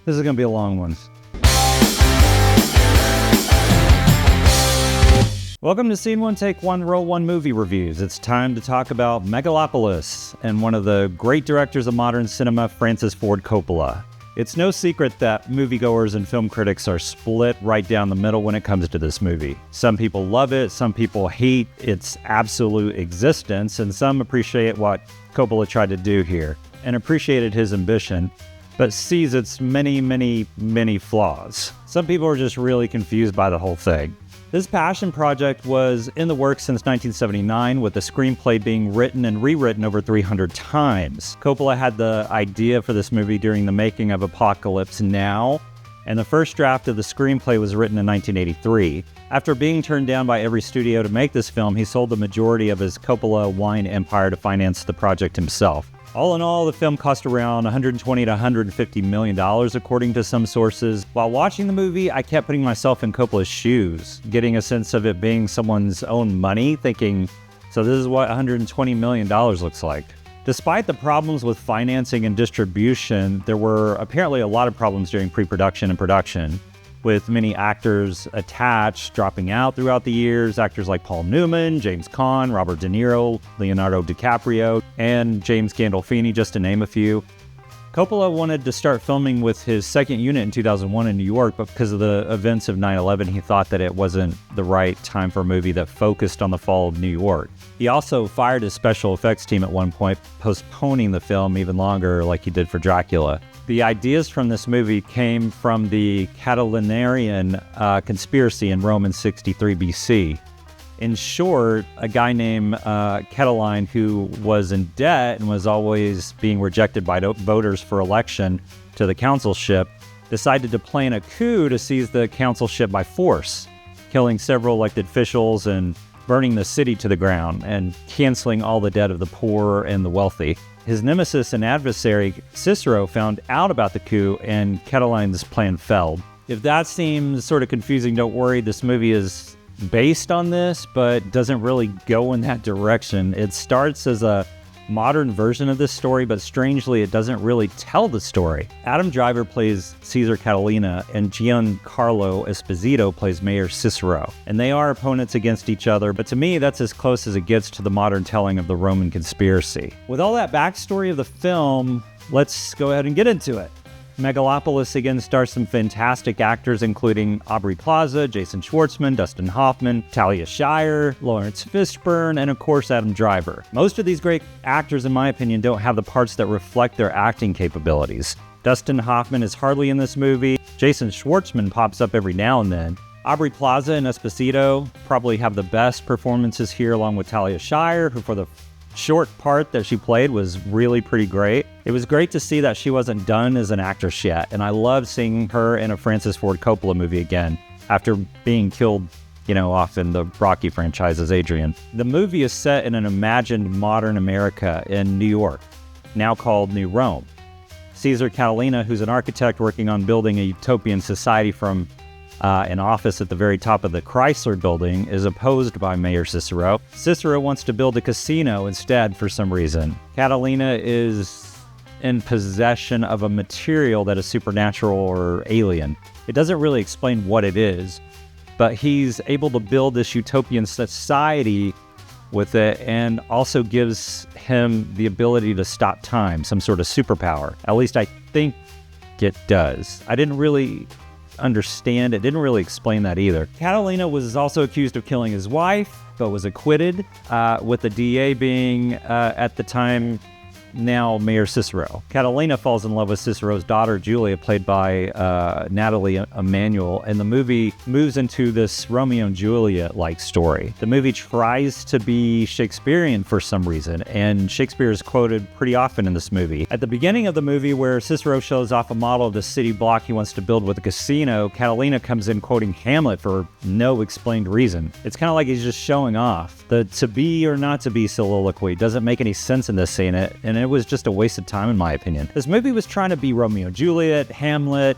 This is going to be a long one. Welcome to Scene 1, Take 1, Roll 1 movie reviews. It's time to talk about Megalopolis and one of the great directors of modern cinema, Francis Ford Coppola. It's no secret that moviegoers and film critics are split right down the middle when it comes to this movie. Some people love it, some people hate its absolute existence, and some appreciate what Coppola tried to do here and appreciated his ambition, but sees its many flaws. Some people are just really confused by the whole thing. This passion project was in the works since 1979, with the screenplay being written and rewritten over 300 times. Coppola had the idea for this movie during the making of Apocalypse Now, and the first draft of the screenplay was written in 1983. After being turned down by every studio to make this film, he sold the majority of his Coppola wine empire to finance the project himself. All in all, the film cost around $120 to $150 million, according to some sources. While watching the movie, I kept putting myself in Coppola's shoes, getting a sense of it being someone's own money, thinking, so this is what $120 million looks like. Despite the problems with financing and distribution, there were apparently a lot of problems during pre-production and production, with many actors attached dropping out throughout the years. Actors like Paul Newman, James Caan, Robert De Niro, Leonardo DiCaprio, and James Gandolfini, just to name a few. Coppola wanted to start filming with his second unit in 2001 in New York, but because of the events of 9/11, he thought that it wasn't the right time for a movie that focused on the fall of New York. He also fired his special effects team at one point, postponing the film even longer like he did for Dracula. The ideas from this movie came from the Catilinarian conspiracy in Rome in 63 BC. In short, a guy named Catiline, who was in debt and was always being rejected by voters for election to the consulship, decided to plan a coup to seize the consulship by force, killing several elected officials and burning the city to the ground and canceling all the debt of the poor and the wealthy. His nemesis and adversary, Cicero, found out about the coup, and Catiline's plan failed. If that seems sort of confusing, don't worry. This movie is based on this, but doesn't really go in that direction. It starts as a modern version of this story, but strangely, it doesn't really tell the story. Adam Driver plays Caesar Catalina, and Giancarlo Esposito plays Mayor Cicero. And they are opponents against each other, but to me, that's as close as it gets to the modern telling of the Roman conspiracy. With all that backstory of the film, let's go ahead and get into it. Megalopolis again stars some fantastic actors, including Aubrey Plaza, Jason Schwartzman, Dustin Hoffman, Talia Shire, Lawrence Fishburne, and of course Adam Driver. Most of these great actors, in my opinion, don't have the parts that reflect their acting capabilities. Dustin Hoffman is hardly in this movie. Jason Schwartzman pops up every now and then. Aubrey Plaza and Esposito probably have the best performances here, along with Talia Shire, who for the short part that she played was really pretty great. It was great to see that she wasn't done as an actress yet, and I loved seeing her in a Francis Ford Coppola movie again after being killed, off in the Rocky franchise as Adrian. The movie is set in an imagined modern America in New York, now called New Rome. Caesar Catalina, who's an architect working on building a utopian society from an office at the very top of the Chrysler building, is opposed by Mayor Cicero. Cicero wants to build a casino instead for some reason. Catalina is in possession of a material that is supernatural or alien. It doesn't really explain what it is, but he's able to build this utopian society with it, and also gives him the ability to stop time, some sort of superpower. At least I think it does. I didn't really understand. It didn't really explain that either. Catalina was also accused of killing his wife, but was acquitted, with the DA being, at the time, now Mayor Cicero. Catalina falls in love with Cicero's daughter, Julia, played by Natalie Emanuel, and the movie moves into this Romeo and Juliet-like story. The movie tries to be Shakespearean for some reason, and Shakespeare is quoted pretty often in this movie. At the beginning of the movie, where Cicero shows off a model of the city block he wants to build with a casino, Catalina comes in quoting Hamlet for no explained reason. It's kind of like he's just showing off. The to be or not to be soliloquy doesn't make any sense in this scene, and it was just a waste of time in my opinion. This movie was trying to be Romeo and Juliet, Hamlet,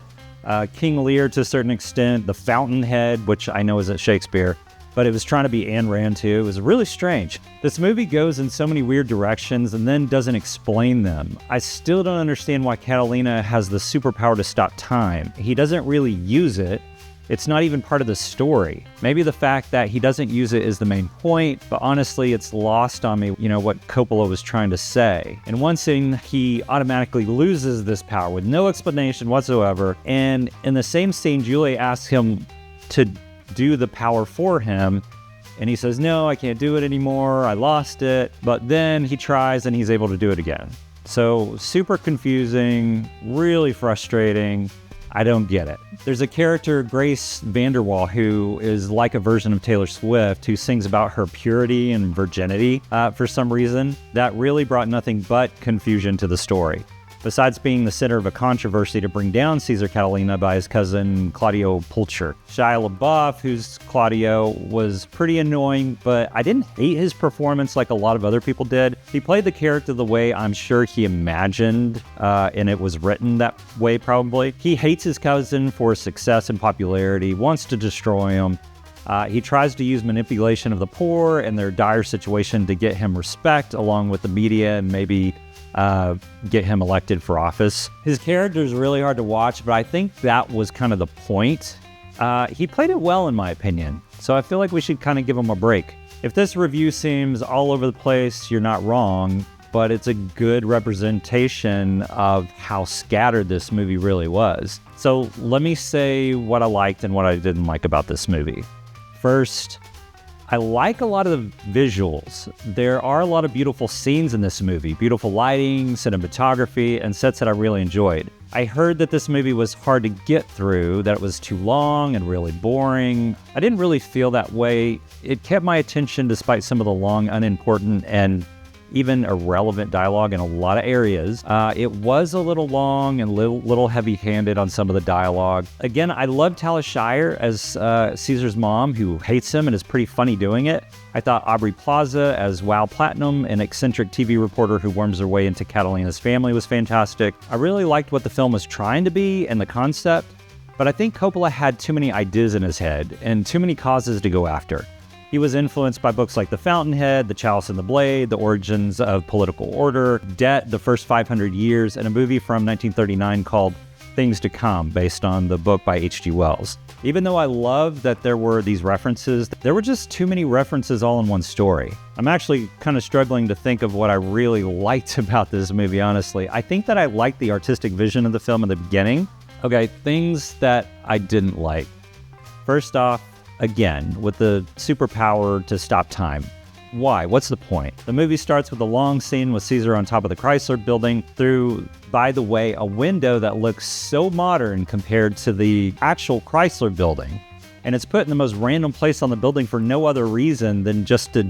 King Lear to a certain extent, The Fountainhead, which I know isn't Shakespeare, but it was trying to be Ayn Rand too. It was really strange. This movie goes in so many weird directions and then doesn't explain them. I still don't understand why Catalina has the superpower to stop time. He doesn't really use it. It's not even part of the story. Maybe the fact that he doesn't use it is the main point, but honestly, it's lost on me, what Coppola was trying to say. In one scene, he automatically loses this power with no explanation whatsoever, and in the same scene, Julie asks him to do the power for him, and he says, no, I can't do it anymore, I lost it, but then he tries and he's able to do it again. So super confusing, really frustrating. I don't get it. There's a character, Grace Vanderwall, who is like a version of Taylor Swift, who sings about her purity and virginity for some reason. That really brought nothing but confusion to the story. Besides being the center of a controversy to bring down Caesar Catalina by his cousin Claudio Pulcher. Shia LaBeouf, who's Claudio, was pretty annoying, but I didn't hate his performance like a lot of other people did. He played the character the way I'm sure he imagined, and it was written that way probably. He hates his cousin for his success and popularity, wants to destroy him. He tries to use manipulation of the poor and their dire situation to get him respect along with the media and maybe get him elected for office. His character is really hard to watch, but I think that was kind of the point. He played it well in my opinion, so I feel like we should kind of give him a break. If this review seems all over the place, you're not wrong, but it's a good representation of how scattered this movie really was. So let me say what I liked and what I didn't like about this movie. First, I like a lot of the visuals. There are a lot of beautiful scenes in this movie, beautiful lighting, cinematography, and sets that I really enjoyed. I heard that this movie was hard to get through, that it was too long and really boring. I didn't really feel that way. It kept my attention despite some of the long, unimportant, and even irrelevant dialogue in a lot of areas. It was a little long and little heavy-handed on some of the dialogue. Again, I love Talia Shire as Caesar's mom, who hates him and is pretty funny doing it. I thought Aubrey Plaza as Wow Platinum, an eccentric TV reporter who worms her way into Catalina's family, was fantastic. I really liked what the film was trying to be and the concept, but I think Coppola had too many ideas in his head and too many causes to go after. He was influenced by books like The Fountainhead, The Chalice and the Blade, The Origins of Political Order, Debt, The First 500 Years, and a movie from 1939 called Things to Come, based on the book by H.G. Wells. Even though I love that there were these references, there were just too many references all in one story. I'm actually kind of struggling to think of what I really liked about this movie, honestly. I think that I liked the artistic vision of the film in the beginning. Okay, things that I didn't like. First off, again, with the superpower to stop time. Why? What's the point? The movie starts with a long scene with Caesar on top of the Chrysler building through, by the way, a window that looks so modern compared to the actual Chrysler building. And it's put in the most random place on the building for no other reason than just to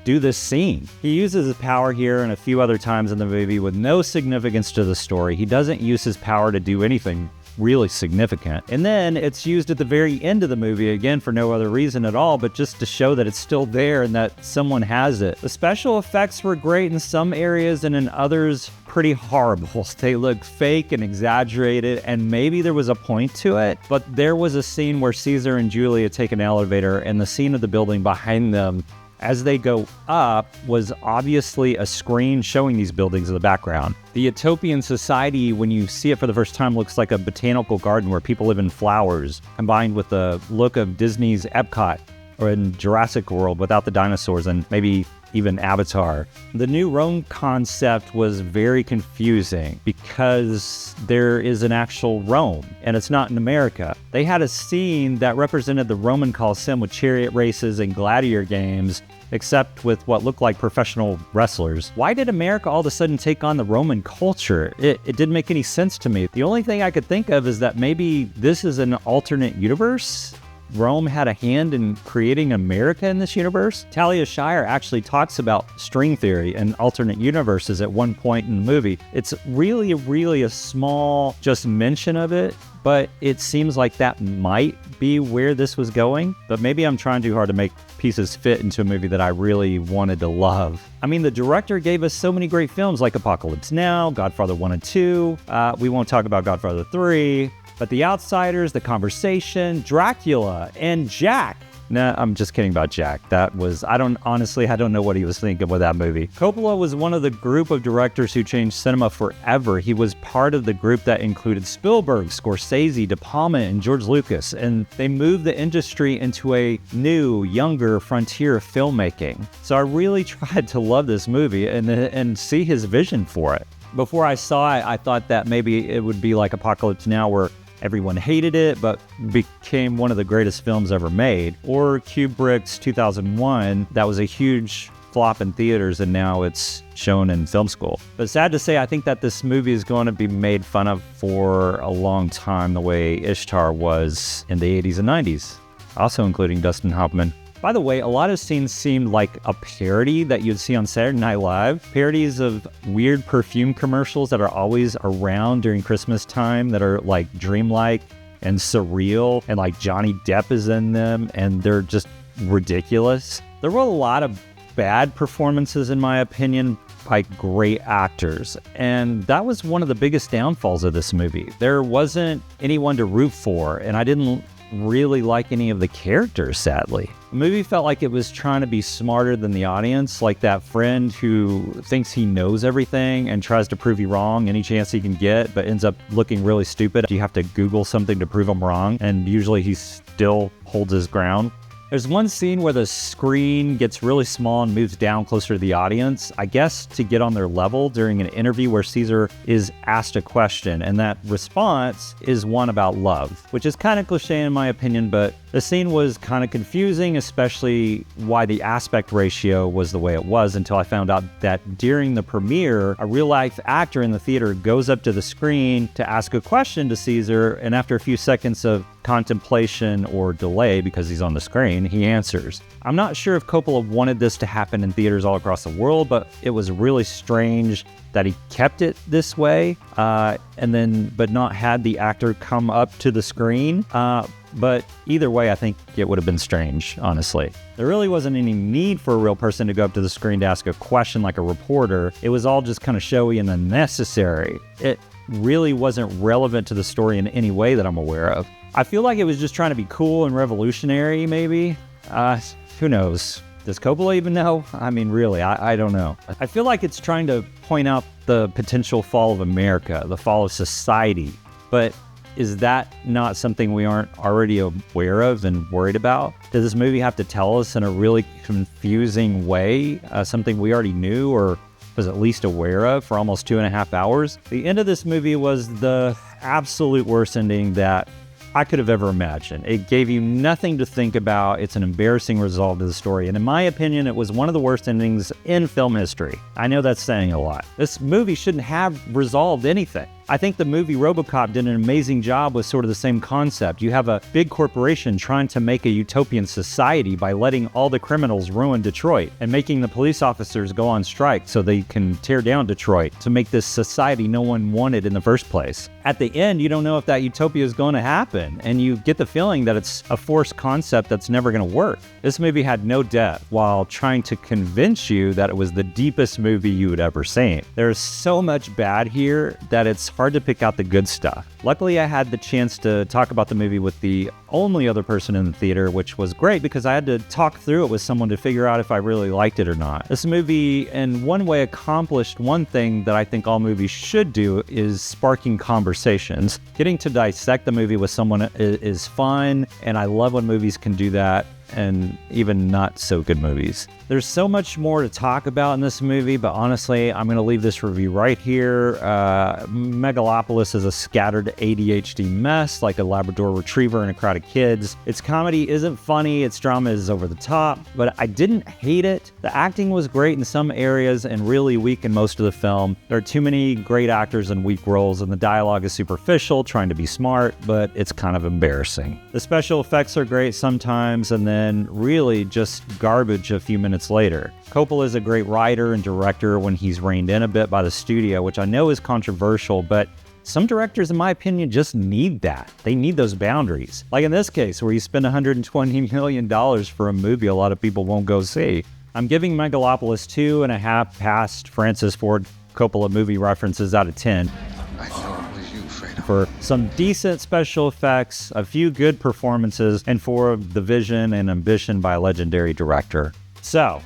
do this scene. He uses his power here and a few other times in the movie with no significance to the story. He doesn't use his power to do anything really significant. And then it's used at the very end of the movie, again, for no other reason at all, but just to show that it's still there and that someone has it. The special effects were great in some areas and in others pretty horrible. They look fake and exaggerated, and maybe there was a point to it, but there was a scene where Caesar and Julia take an elevator, and the scene of the building behind them as they go up was obviously a screen showing these buildings in the background. The utopian society, when you see it for the first time, looks like a botanical garden where people live in flowers, combined with the look of Disney's Epcot or in Jurassic World without the dinosaurs and maybe even Avatar. The new Rome concept was very confusing because there is an actual Rome and it's not in America. They had a scene that represented the Roman Colosseum with chariot races and gladiator games, except with what looked like professional wrestlers. Why did America all of a sudden take on the Roman culture? It didn't make any sense to me. The only thing I could think of is that maybe this is an alternate universe. Rome had a hand in creating America in this universe. Talia Shire actually talks about string theory and alternate universes at one point in the movie. It's really a small just mention of it, but it seems like that might be where this was going. But maybe I'm trying too hard to make pieces fit into a movie that I really wanted to love. I mean, the director gave us so many great films like Apocalypse Now, Godfather 1 and 2. We won't talk about Godfather 3. But The Outsiders, The Conversation, Dracula, and Jack. Nah, I'm just kidding about Jack. I don't know what he was thinking with that movie. Coppola was one of the group of directors who changed cinema forever. He was part of the group that included Spielberg, Scorsese, De Palma, and George Lucas, and they moved the industry into a new, younger frontier of filmmaking. So I really tried to love this movie and see his vision for it. Before I saw it, I thought that maybe it would be like Apocalypse Now, where everyone hated it, but became one of the greatest films ever made. Or Kubrick's 2001, that was a huge flop in theaters, and now it's shown in film school. But sad to say, I think that this movie is going to be made fun of for a long time, the way Ishtar was in the 80s and 90s, also including Dustin Hoffman. By the way, a lot of scenes seemed like a parody that you'd see on Saturday Night Live. Parodies of weird perfume commercials that are always around during Christmas time that are like dreamlike and surreal, and like Johnny Depp is in them, and they're just ridiculous. There were a lot of bad performances, in my opinion, by great actors, and that was one of the biggest downfalls of this movie. There wasn't anyone to root for, and I didn't really like any of the characters, sadly. The movie felt like it was trying to be smarter than the audience, like that friend who thinks he knows everything and tries to prove you wrong any chance he can get, but ends up looking really stupid. You have to Google something to prove him wrong, and usually he still holds his ground. There's one scene where the screen gets really small and moves down closer to the audience, I guess to get on their level during an interview where Caesar is asked a question, and that response is one about love, which is kind of cliche in my opinion, but the scene was kind of confusing, especially why the aspect ratio was the way it was, until I found out that during the premiere, a real-life actor in the theater goes up to the screen to ask a question to Caesar, and after a few seconds of contemplation or delay, because he's on the screen, he answers. I'm not sure if Coppola wanted this to happen in theaters all across the world, but it was really strange that he kept it this way, but not had the actor come up to the screen. But either way, I think it would have been strange, honestly. There really wasn't any need for a real person to go up to the screen to ask a question like a reporter. It was all just kind of showy and unnecessary. It really wasn't relevant to the story in any way that I'm aware of. I feel like it was just trying to be cool and revolutionary, maybe. Who knows? Does Coppola even know? I mean, really, I don't know. I feel like it's trying to point out the potential fall of America, the fall of society. But is that not something we aren't already aware of and worried about? Does this movie have to tell us in a really confusing way something we already knew or was at least aware of for almost 2.5 hours? The end of this movie was the absolute worst ending that I could have ever imagined. It gave you nothing to think about. It's an embarrassing result to the story. And in my opinion, it was one of the worst endings in film history. I know that's saying a lot. This movie shouldn't have resolved anything. I think the movie RoboCop did an amazing job with sort of the same concept. You have a big corporation trying to make a utopian society by letting all the criminals ruin Detroit and making the police officers go on strike so they can tear down Detroit to make this society no one wanted in the first place. At the end, you don't know if that utopia is going to happen, and you get the feeling that it's a forced concept that's never going to work. This movie had no depth while trying to convince you that it was the deepest movie you had ever seen. There's so much bad here that it's hard to pick out the good stuff. Luckily, I had the chance to talk about the movie with the only other person in the theater, which was great because I had to talk through it with someone to figure out if I really liked it or not. This movie, in one way, accomplished one thing that I think all movies should do, is sparking conversations. Getting to dissect the movie with someone is fun, and I love when movies can do that, and even not so good movies. There's so much more to talk about in this movie, but honestly, I'm going to leave this review right here. Megalopolis is a scattered ADHD mess, like a Labrador retriever and a crowd of kids. Its comedy isn't funny, its drama is over the top, but I didn't hate it. The acting was great in some areas and really weak in most of the film. There are too many great actors in weak roles, and the dialogue is superficial, trying to be smart, but it's kind of embarrassing. The special effects are great sometimes, and then really just garbage a few minutes later. Coppola is a great writer and director when he's reined in a bit by the studio, which I know is controversial, but some directors, in my opinion, just need that. They need those boundaries. Like in this case, where you spend $120 million for a movie a lot of people won't go see. I'm giving Megalopolis 2.5 past Francis Ford Coppola movie references out of 10. I know it was you, Fredo. for some decent special effects, a few good performances, and for the vision and ambition by a legendary director. So,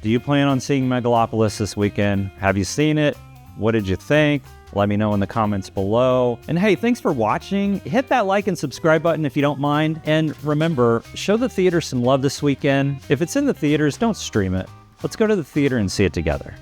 do you plan on seeing Megalopolis this weekend? Have you seen it? What did you think? Let me know in the comments below. And hey, thanks for watching. Hit that like and subscribe button if you don't mind. And remember, show the theater some love this weekend. If it's in the theaters, don't stream it. Let's go to the theater and see it together.